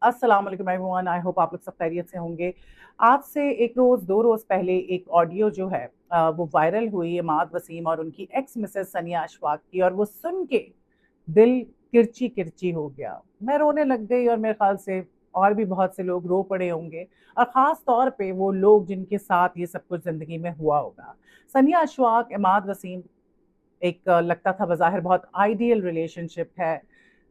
अस्सलाम वालेकुम everyone. I hope आप लोग सब खैरियत से होंगे। आज से एक रोज़ दो रोज़ पहले एक ऑडियो जो है वो वायरल हुई इमाद वसीम और उनकी एक्स मिसेस सनिया अशफाक की, और वो सुन के दिल किरची किरची हो गया। मैं रोने लग गई और मेरे ख्याल से और भी बहुत से लोग रो पड़े होंगे, और ख़ास तौर पे वो लोग जिनके साथ ये सब कुछ ज़िंदगी में हुआ होगा। सनिया अशफाक, इमाद वसीम, एक लगता था बज़ाहिर बहुत आइडियल रिलेशनशिप है।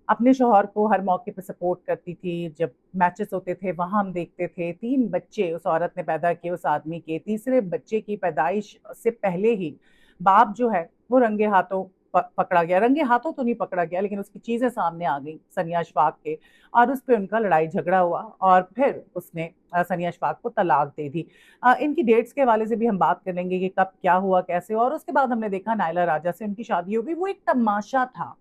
अपने शौहर को हर मौके पे सपोर्ट करती थी। जब मैचेस होते थे वहां हम देखते थे। 3 बच्चे उस औरत ने पैदा किए उस आदमी के। तीसरे बच्चे की पैदाइश से पहले ही बाप जो है वो रंगे हाथों पकड़ा गया। रंगे हाथों तो नहीं पकड़ा गया, लेकिन उसकी चीजें सामने आ गई सनिया अशफाक के, और उस पर उनका लड़ाई झगड़ा हुआ, और फिर उसने सनिया अशफाक को तलाक दे दी। इनकी डेट्स के हवाले से भी हम बात कर लेंगे कि कब क्या हुआ, कैसे हुआ। और उसके बाद हमने देखा नायला राजा से उनकी शादी हो गई। वो एक तमाशा था,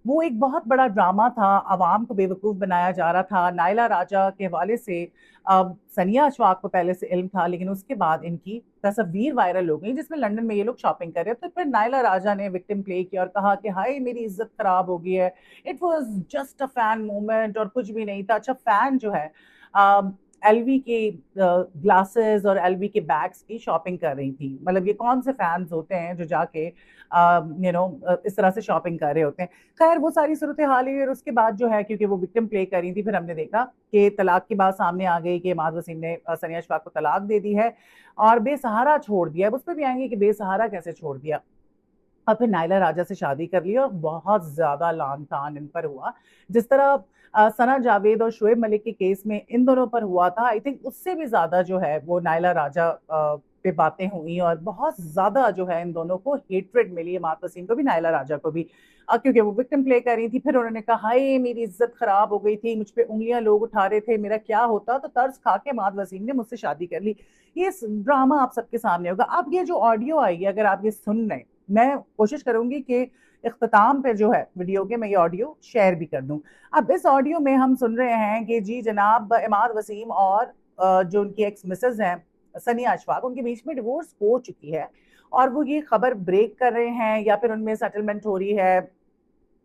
वो एक बहुत बड़ा ड्रामा था। आवाम को बेवकूफ़ बनाया जा रहा था। नायला राजा के हवाले से सनिया अशफाक को पहले से इल्म था, लेकिन उसके बाद इनकी तस्वीर वायरल हो गई जिसमें लंदन में ये लोग शॉपिंग कर रहे थे। तो फिर नायला राजा ने विक्टिम प्ले किया और कहा कि हाय मेरी इज्जत खराब हो गई है, it was just a fan moment और कुछ भी नहीं था। अच्छा, फैन जो है एलवी के ग्लासेस और एलवी के बैग्स की शॉपिंग कर रही थी। मतलब ये कौन से फैंस होते हैं जो जाके इस तरह से शॉपिंग कर रहे होते हैं। खैर वो सारी सूरत हाल हुई, और उसके बाद जो है क्योंकि वो विक्टिम प्ले कर रही थी, फिर हमने देखा कि तलाक की बात सामने आ गई कि इमाद वसीम ने सनिया अशफाक को तलाक दे दी है और बेसहारा छोड़ दिया। अब उस पर भी आएंगे कि बेसहारा कैसे छोड़ दिया। और फिर नायला राजा से शादी कर ली और बहुत ज्यादा लान तान इन पर हुआ। जिस तरह सना जावेद और शोएब मलिक के केस में इन दोनों पर हुआ था, आई थिंक उससे भी ज्यादा जो है वो नायला राजा पे बातें हुई, और बहुत ज्यादा जो है इन दोनों को हेट्रेड मिली, इमाद वसीम को भी नायला राजा को भी। क्योंकि वो विक्टिम प्ले कर रही थी। फिर उन्होंने कहा हाय मेरी इज्जत खराब हो गई थी, मुझ पे उंगलियां लोग उठा रहे थे, मेरा क्या होता। तो तर्स खा के इमाद वसीम ने मुझसे शादी कर ली। ये ड्रामा आप सबके सामने होगा। अब ये जो ऑडियो आई है, अगर आप ये सुन रहे हैं, मैं कोशिश करूंगी कि इख्तिताम पे जो है वीडियो के मैं ये ऑडियो शेयर भी कर दूं। अब इस ऑडियो में हम सुन रहे हैं कि जी जनाब इमाद वसीम और जो उनकी एक्स मिसेज हैं सनिया अशफाक, उनके बीच में डिवोर्स हो चुकी है, और वो ये खबर ब्रेक कर रहे हैं या फिर उनमें सेटलमेंट हो रही है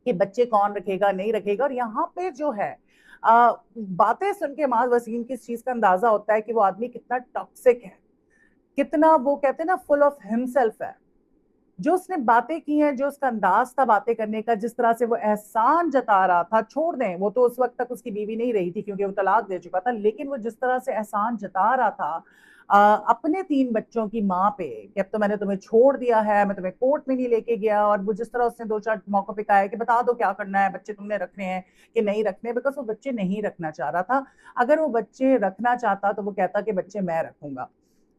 कि बच्चे कौन रखेगा नहीं रखेगा। और यहाँ पे जो है बातें सुन के इमाद वसीम की इस चीज का अंदाजा होता है कि वो आदमी कितना टॉक्सिक है, कितना वो कहते हैं ना फुल ऑफ हिमसेल्फ है। जो उसने बातें की हैं, जो उसका अंदाज था बातें करने का, जिस तरह से वो एहसान जता रहा था, छोड़ दें वो तो उस वक्त तक उसकी बीवी नहीं रही थी क्योंकि वो तलाक दे चुका था, लेकिन वो जिस तरह से एहसान जता रहा था अपने 3 बच्चों की माँ पे कि अब तो मैंने तुम्हें छोड़ दिया है, मैं तुम्हें कोर्ट में नहीं लेके गया। और वो जिस तरह उसने 2-4 मौकों पे कहा है कि बता दो क्या करना है, बच्चे तुमने रखने हैं कि नहीं रखने, बिकॉज वो बच्चे नहीं रखना चाह रहा था। अगर वो बच्चे रखना चाहता तो वो कहता कि बच्चे मैं रखूंगा।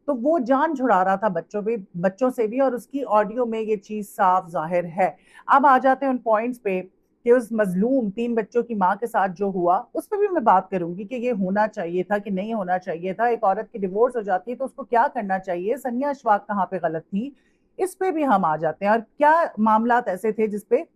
तो वो जान छुड़ा रहा था बच्चों से भी, और उसकी ऑडियो में ये चीज साफ जाहिर है। अब आ जाते हैं उन पॉइंट्स पे कि उस मजलूम 3 बच्चों की माँ के साथ जो हुआ उस पर भी मैं बात करूंगी कि ये होना चाहिए था कि नहीं होना चाहिए था। एक औरत की डिवोर्स हो जाती है तो उसको क्या करना चाहिए, सनिया अशफाक कहाँ पे गलत थी, इस पे भी हम आ जाते हैं। और क्या मामलात ऐसे थे जिसपे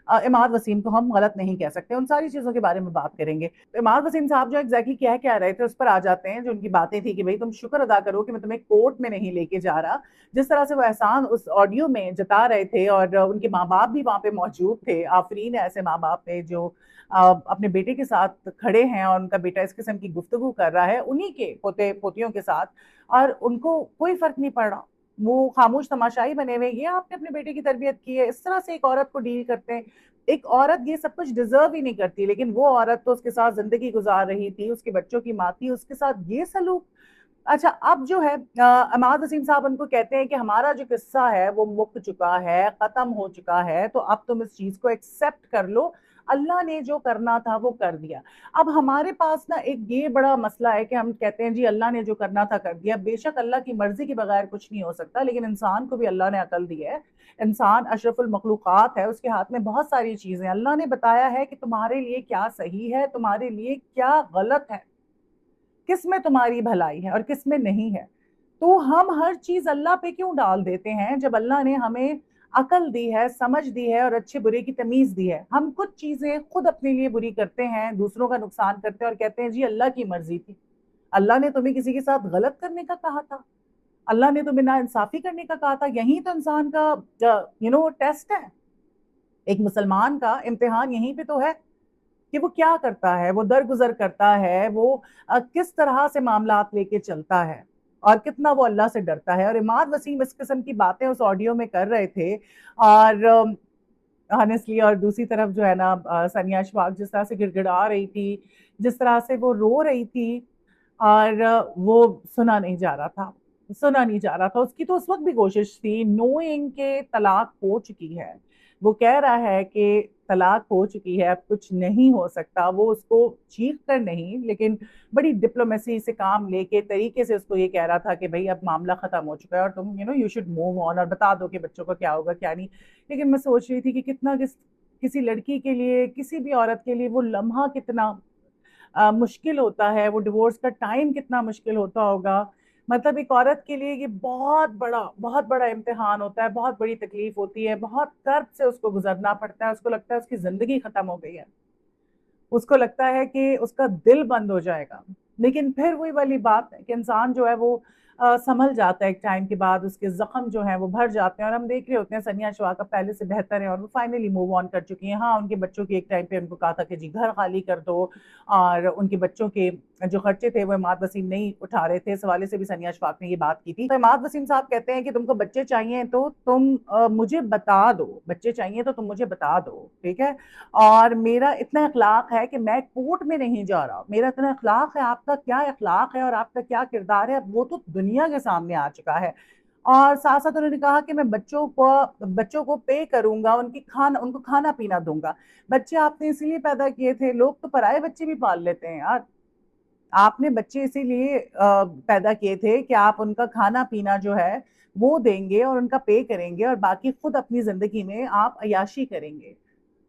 इमाद वसीम को हम गलत नहीं कह सकते, उन सारी चीजों के बारे में बात करेंगे। तो इमाद वसीम साहब जो एग्जैक्टली क्या कह रहे थे उस पर आ जाते हैं। जो उनकी बातें थी कि भाई तुम शुक्र अदा करो कि मैं तुम्हें कोर्ट में नहीं लेके जा रहा, जिस तरह से वो एहसान उस ऑडियो में जता रहे थे। और उनके माँ बाप भी वहां पे मौजूद थे। आफरीन है ऐसे माँ बाप थे जो अपने बेटे के साथ खड़े हैं, और उनका बेटा इस किस्म की गुफ्तगू कर रहा है उन्हीं के पोते पोतियों के साथ, और उनको कोई फर्क नहीं पड़ रहा। वो खामोश तमाशाई बने हुए, ये आपने अपने बेटे की तरबियत की है, इस तरह से एक औरत को डील करते हैं। एक औरत ये सब कुछ डिजर्व ही नहीं करती, लेकिन वो औरत तो उसके साथ जिंदगी गुजार रही थी, उसके बच्चों की माँ थी, उसके साथ ये सलूक। अच्छा, अब जो है अमाद वसीम साहब उनको कहते हैं कि हमारा जो किस्सा है वो मुक चुका है, खत्म हो चुका है, तो अब तुम इस चीज को एक्सेप्ट कर लो। अल्लाह ने जो करना था वो कर दिया। अब हमारे पास ना एक ये बड़ा मसला है कि हम कहते हैं जी अल्लाह ने जो करना था कर दिया। बेशक अल्लाह की मर्जी के बगैर कुछ नहीं हो सकता, लेकिन इंसान को भी अल्लाह ने अकल दी है। इंसान अशरफुल मखलूकात है, उसके हाथ में बहुत सारी चीजें। अल्लाह ने बताया है कि तुम्हारे लिए क्या सही है, तुम्हारे लिए क्या गलत है, किस में तुम्हारी भलाई है और किस में नहीं है। तो हम हर चीज अल्लाह पे क्यों डाल देते हैं जब अल्लाह ने हमें अकल दी है, समझ दी है और अच्छे बुरे की तमीज दी है। हम कुछ चीजें खुद अपने लिए बुरी करते हैं, दूसरों का नुकसान करते हैं और कहते हैं जी अल्लाह की मर्जी थी। अल्लाह ने तुम्हें किसी के साथ गलत करने का कहा था, अल्लाह ने तुम्हें ना इंसाफी करने का कहा था। यही तो इंसान का टेस्ट है, एक मुसलमान का इम्तिहान यहीं पे तो है। कि वो क्या करता है, वो दरगुजर करता है, वो किस तरह से मामलात लेके चलता है और कितना वो अल्लाह से डरता है। और इमाद वसीम इस किस्म की बातें उस ऑडियो में कर रहे थे। और ऑनेस्टली, और दूसरी तरफ जो है ना, सनिया अशफाक जिस तरह से गिड़गिड़ा रही थी, जिस तरह से वो रो रही थी, और वो सुना नहीं जा रहा था, सुना नहीं जा रहा था। उसकी तो उस वक्त भी कोशिश थी, नोइंग के तलाक हो चुकी है, वो कह रहा है कि तलाक हो चुकी है, अब कुछ नहीं हो सकता। वो उसको चीख कर नहीं, लेकिन बड़ी डिप्लोमेसी से काम लेके तरीके से उसको ये कह रहा था कि भाई अब मामला खत्म हो चुका है और तुम यू शुड मूव ऑन, और बता दो कि बच्चों का क्या होगा क्या नहीं। लेकिन मैं सोच रही थी कि कितना किसी लड़की के लिए, किसी भी औरत के लिए वो लम्हा कितना मुश्किल होता है, वो डिवोर्स का टाइम कितना मुश्किल होता होगा। मतलब एक औरत के लिए ये बहुत बड़ा इम्तिहान होता है, बहुत बड़ी तकलीफ होती है, बहुत कर्ब से उसको गुजरना पड़ता है। उसको लगता है उसकी जिंदगी खत्म हो गई है, उसको लगता है कि उसका दिल बंद हो जाएगा। लेकिन फिर वही वाली बात है कि इंसान जो है वो संभल जाता है, एक टाइम के बाद उसके जख्म जो हैं वो भर जाते हैं। और हम देख रहे होते हैं सनिया अशफाक अब पहले से बेहतर है और वो फाइनली मूव ऑन कर चुकी हैं। हाँ, उनके बच्चों की एक टाइम पे उनको कहा था कि जी घर खाली कर दो, और उनके बच्चों के जो खर्चे थे वो इमाद वसीम नहीं उठा रहे थे, इस हवाले से भी सनिया अशफाक ने ये बात की थी। तो इमाद वसीम साहब कहते हैं कि तुमको बच्चे चाहिए तो तुम मुझे बता दो, बच्चे चाहिए तो तुम मुझे बता दो, ठीक है। और मेरा इतना अखलाक है कि मैं कोर्ट में नहीं जा रहा, मेरा इतना अखलाक है, आपका क्या अखलाक है और आपका क्या किरदार है वो तो दुनिया के सामने आ चुका है। और साथ साथ उन्होंने कहा कि मैं बच्चों को पे करूंगा, उनको खाना पीना दूंगा। बच्चे आपने इसीलिए पैदा किए थे, लोग तो पराए बच्चे भी पाल लेते हैं यार। आपने बच्चे इसीलिए पैदा किए थे कि आप उनका खाना पीना जो है वो देंगे और उनका पे करेंगे, और बाकी खुद अपनी जिंदगी में आप अयाशी करेंगे।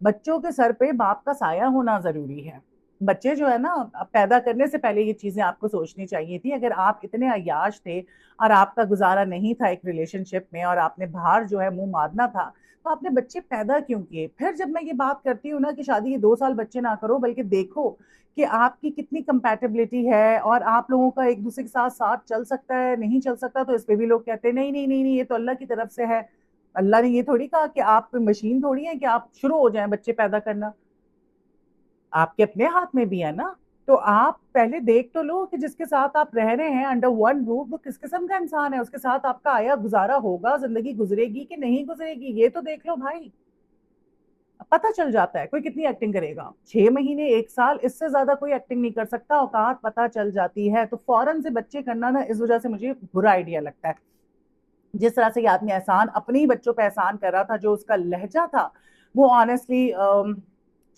बच्चों के सर पे बाप का साया होना जरूरी है। बच्चे जो है ना, पैदा करने से पहले ये चीजें आपको सोचनी चाहिए थी। अगर आप इतने अय्याश थे और आपका गुजारा नहीं था एक रिलेशनशिप में, और आपने बाहर जो है मुंह मारना था, तो आपने बच्चे पैदा क्यों किए? फिर जब मैं ये बात करती हूँ ना कि शादी के 2 साल बच्चे ना करो, बल्कि देखो कि आपकी कितनी कंपैटिबिलिटी है और आप लोगों का एक दूसरे के साथ साथ चल सकता है नहीं चल सकता, तो इस पे भी लोग कहते हैं नहीं नहीं नहीं नहीं, ये तो अल्लाह की तरफ से है। अल्लाह ने ये थोड़ी कहा कि आप मशीन थोड़ी है कि आप शुरू हो जाएं बच्चे पैदा करना, आपके अपने हाथ में भी है ना। तो आप पहले देख तो लो कि जिसके साथ आप रह रहे हैं अंडर वन रूफ वो किस किस्म का इंसान है, उसके साथ आपका आया गुजारा होगा, जिंदगी गुजरेगी कि नहीं गुजरेगी, ये तो देख लो भाई। पता चल जाता है कोई कितनी एक्टिंग करेगा, 6 महीने 1 साल, इससे ज्यादा कोई एक्टिंग नहीं कर सकता, औकात पता चल जाती है। तो फौरन से बच्चे करना ना, इस वजह से मुझे बुरा आइडिया लगता है। जिस तरह से ये आदमी एहसान अपने ही बच्चों पे एहसान कर रहा था, जो उसका लहजा था वो ऑनेस्टली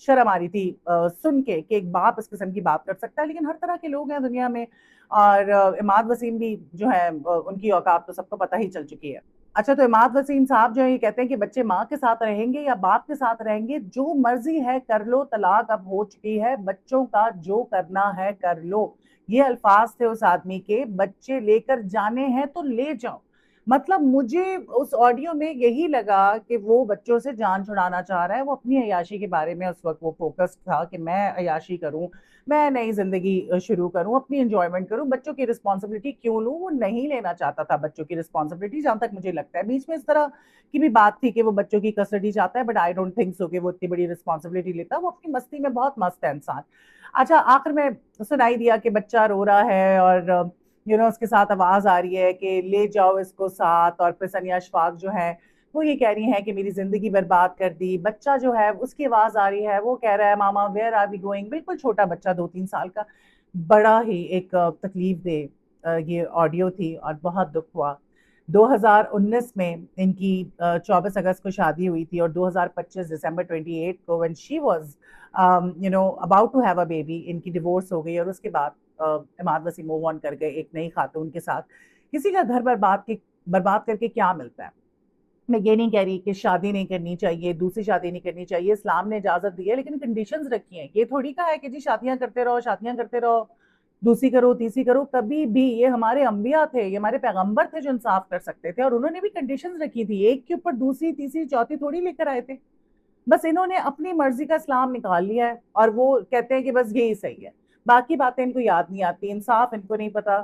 शर्म आ रही थी सुन के कि एक बाप इस किस्म की बात कर सकता है। लेकिन हर तरह के लोग हैं दुनिया में, और इमाद वसीम भी जो है उनकी औकात तो सबको पता ही चल चुकी है। अच्छा, तो इमाद वसीम साहब जो है ये कहते हैं कि बच्चे माँ के साथ रहेंगे या बाप के साथ रहेंगे, जो मर्जी है कर लो, तलाक अब हो चुकी है, बच्चों का जो करना है कर लो। ये अल्फाज थे उस आदमी के, बच्चे लेकर जाने हैं तो ले जाओ। मतलब मुझे उस ऑडियो में यही लगा कि वो बच्चों से जान छुड़ाना चाह रहा है, वो अपनी अय्याशी के बारे में उस वक्त वो फोकस्ड था कि मैं अय्याशी करूं, मैं नई जिंदगी शुरू करूं, अपनी एंजॉयमेंट करूं, बच्चों की रिस्पॉन्सिबिलिटी क्यों लूं। वो नहीं लेना चाहता था बच्चों की रिस्पॉन्सिबिलिटी, जहां तक मुझे लगता है। बीच में इस तरह की भी बात थी कि वो बच्चों की कस्टडी चाहता है, but I don't think so कि वो इतनी बड़ी रिस्पॉन्सिबिलिटी लेता। वो अपनी मस्ती में बहुत मस्त है इंसान। अच्छा, आखिर में सुनाई दिया कि बच्चा रो रहा है और उसके साथ आवाज आ रही है कि ले जाओ इसको साथ, और फिर सनिया अशफाक जो है वो ये कह रही है कि मेरी जिंदगी बर्बाद कर दी। बच्चा जो है उसकी आवाज आ रही है, वो कह रहा है मामा वेयर आर वी गोइंग। बिल्कुल छोटा बच्चा, 2-3 साल का। बड़ा ही एक तकलीफ दे ये ऑडियो थी और बहुत दुख हुआ। 2019 में इनकी 24 अगस्त को शादी हुई थी, और 2025 दिसंबर 28 को when she was about to have a baby, इनकी डिवोर्स हो गई। और उसके बाद इमाद वसीम मूव ऑन कर गए एक नई खातून के साथ। किसी का घर बर्बाद करके क्या मिलता है? मैं ये नहीं कह रही कि शादी नहीं करनी चाहिए, दूसरी शादी नहीं करनी चाहिए, इस्लाम ने इजाजत दी है, लेकिन कंडीशंस रखी हैं। ये थोड़ी कहा है कि जी शादियां करते रहो, शादियां करते रहो, दूसरी करो तीसरी करो। कभी भी, ये हमारे अंबिया थे, ये हमारे पैगंबर थे जो इंसाफ कर सकते थे, और उन्होंने भी कंडीशंस रखी थी। एक के ऊपर दूसरी तीसरी चौथी थोड़ी लेकर आए थे। बस इन्होंने अपनी मर्जी का इस्लाम निकाल लिया है और वो कहते हैं कि बस यही सही है। बाकी बातें इनको याद नहीं आती, इंसाफ इनको नहीं पता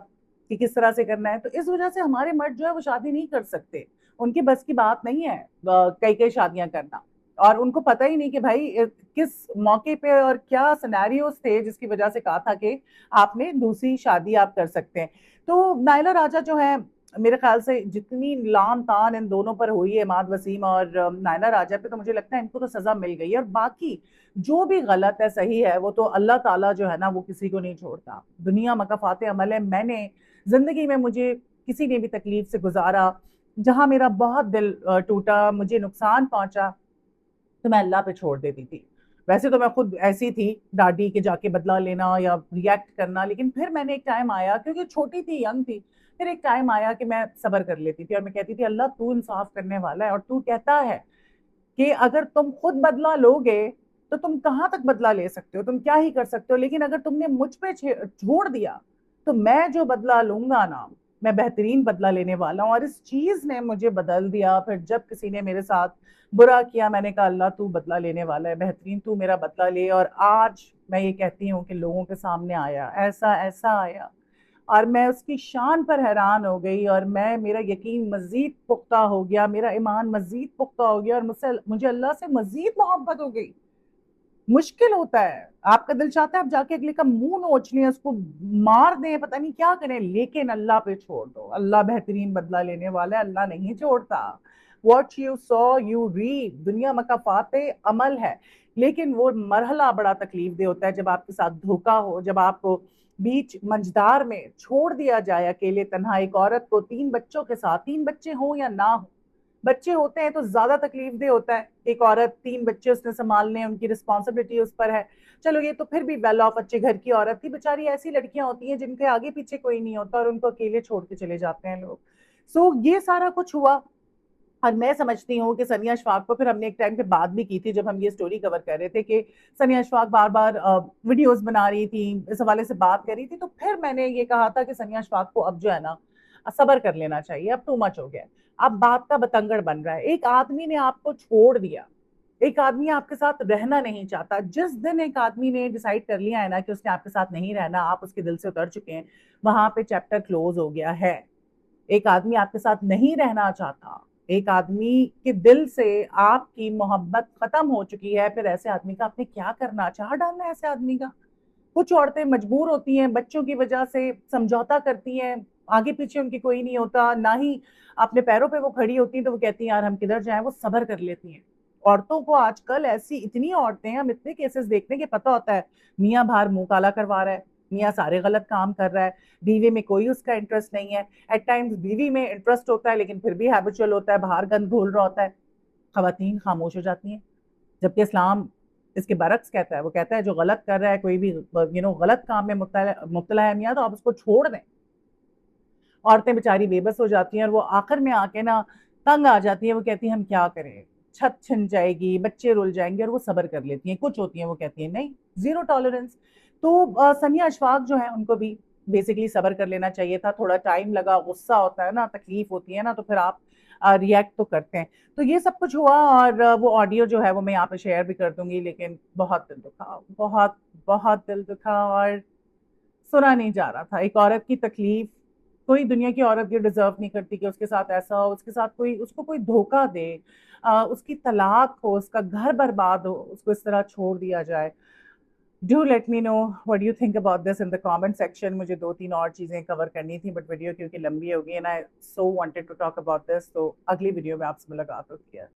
कि किस तरह से करना है। तो इस वजह से हमारे मर्द जो है वो शादी नहीं कर सकते, उनकी बस की बात नहीं है कई कई शादियां करना। और उनको पता ही नहीं कि भाई किस मौके पे और क्या सिनेरियोस थे जिसकी वजह से कहा था कि आपने दूसरी शादी आप कर सकते हैं। तो नायला राजा जो है, मेरे ख्याल से जितनी लान तान इन दोनों पर हुई है, इमाद वसीम और नायला राजा पे, तो मुझे लगता है इनको तो सजा मिल गई है। और बाकी जो भी गलत है सही है, वो तो अल्लाह ताला जो है ना, वो किसी को नहीं छोड़ता। दुनिया मकाफात अमल है। मैंने जिंदगी में, मुझे किसी ने भी तकलीफ से गुजारा, जहां मेरा बहुत दिल टूटा, मुझे नुकसान पहुंचा, तो मैं अल्लाह पे छोड़ देती थी। वैसे तो मैं खुद ऐसी थी डाडी के जाके बदला लेना या रिएक्ट करना, लेकिन फिर मैंने एक टाइम आया, क्योंकि छोटी थी, यंग थी, फिर एक टाइम आया कि मैं सब्र कर लेती थी और मैं कहती थी अल्लाह तू इंसाफ करने वाला है, और तू कहता है कि अगर तुम खुद बदला लोगे तो तुम कहाँ तक बदला ले सकते हो, तुम क्या ही कर सकते हो, लेकिन अगर तुमने मुझ पे छोड़ दिया तो मैं जो बदला लूंगा ना, मैं बेहतरीन बदला लेने वाला हूँ। और इस चीज ने मुझे बदल दिया। फिर जब किसी ने मेरे साथ बुरा किया, मैंने कहा अल्लाह तू बदला लेने वाला है, बेहतरीन तू मेरा बदला ले। और आज मैं ये कहती हूँ कि लोगों के सामने आया, ऐसा ऐसा आया, और मैं उसकी शान पर हैरान हो गई, और मैं, मेरा यकीन मजीद पुख्ता हो गया, मेरा ईमान मजीद पुख्ता हो गया, और मुझसे, मुझे अल्लाह से मजीद मोहब्बत हो गई। मुश्किल होता है, आपका दिल चाहता है आप जाके अगले का मुंह नोच लें, उसको मार दें, पता नहीं क्या करें, लेकिन अल्लाह पे छोड़ दो। अल्लाह बेहतरीन बदला लेने वाला है, अल्लाह नहीं छोड़ता। What you sow you reap, दुनिया मकाफात अमल है। लेकिन वो मरहला बड़ा तकलीफ दे होता है जब आपके साथ धोखा हो, जब आपको बीच मंझदार में छोड़ दिया जाए अकेले तन्हा, एक औरत को 3 बच्चों के साथ, 3 बच्चे हों या ना हो, बच्चे होते हैं तो ज्यादा तकलीफ दे होता है। एक औरत 3 बच्चे उसने संभालने, उनकी रिस्पॉन्सिबिलिटी उस पर है। चलो ये तो फिर भी वेल ऑफ अच्छे घर की औरत थी, बेचारी। ऐसी लड़कियां होती हैं जिनके आगे पीछे कोई नहीं होता और उनको अकेले छोड़ के चले जाते हैं लोग। सो ये सारा कुछ हुआ। और मैं समझती हूँ कि सनिया अशफाक को, फिर हमने एक टाइम पे बात भी की थी जब हम ये स्टोरी कवर कर रहे थे कि सनिया अशफाक बार बार वीडियोस बना रही थी, इस हवाले से बात कर रही थी। तो फिर मैंने ये कहा था कि सनिया अशफाक को अब जो है ना, सब्र कर लेना चाहिए, अब टू मच हो गया। अब बात का बतंगड़ बन रहा है। एक आदमी ने आपको छोड़ दिया, एक आदमी आपके साथ रहना नहीं चाहता। जिस दिन एक आदमी ने डिसाइड कर लिया है ना कि उसने आपके साथ नहीं रहना, आप उसके दिल से उतर चुके हैं, वहां पे चैप्टर क्लोज हो गया है। एक आदमी आपके साथ नहीं रहना चाहता, एक आदमी के दिल से आपकी मोहब्बत खत्म हो चुकी है, फिर ऐसे आदमी का आपने क्या करना, चाह डालना है ऐसे आदमी का। कुछ औरतें मजबूर होती हैं, बच्चों की वजह से समझौता करती हैं, आगे पीछे उनकी कोई नहीं होता, ना ही अपने पैरों पे वो खड़ी होती हैं, तो वो कहती हैं यार हम किधर जाएं, वो सब्र कर लेती हैं। औरतों को आजकल ऐसी इतनी औरतें हैं, हम इतने केसेस देखने के, पता होता है मियाँ बाहर मुंह काला करवा रहा है, मियाँ सारे गलत काम कर रहा है, बीवी में कोई उसका इंटरेस्ट नहीं है। एट टाइम्स बीवी में इंटरेस्ट होता है लेकिन फिर भी हैबिचुअल होता है, बाहर गंद घोल रहा होता है। खवातीन खामोश हो जाती हैं, जबकि इस्लाम इसके बरक्स कहता है। वो कहता है जो गलत कर रहा है, कोई भी गलत काम में मुब्तला है मियाँ, तो आप उसको छोड़ दें। औरतें बेचारी बेबस हो जाती हैं और वो आखिर में आके ना तंग आ जाती है। वो कहती हैं हम क्या करें, छत छिन जाएगी, बच्चे रुल जाएंगे, और वो सब्र कर लेती हैं। कुछ होती हैं वो कहती हैं नहीं, जीरो टॉलरेंस। तो सनिया अशफाक जो है, उनको भी बेसिकली सब्र कर लेना चाहिए था। थोड़ा टाइम लगा, गुस्सा होता है ना, तकलीफ होती है ना, तो फिर आप रिएक्ट तो करते हैं। तो ये सब कुछ हुआ, और वो ऑडियो जो है वो मैं यहाँ पे शेयर भी कर दूंगी। लेकिन बहुत दिल दुखा, बहुत बहुत दिल दुखा, और सुना नहीं जा रहा था। एक औरत की तकलीफ, कोई दुनिया की औरत ये डिजर्व नहीं करती कि उसके साथ ऐसा हो, उसके साथ कोई, उसको कोई धोखा दे, उसकी तलाक हो, उसका घर बर्बाद हो, उसको इस तरह छोड़ दिया जाए। Do let me know what you think about this in the comment section. मुझे 2-3 और चीजें कवर करनी थी, बट वीडियो क्योंकि लंबी हो गई है ना, so wanted to talk about this. तो अगली वीडियो में आपसे मुलाकात होती है।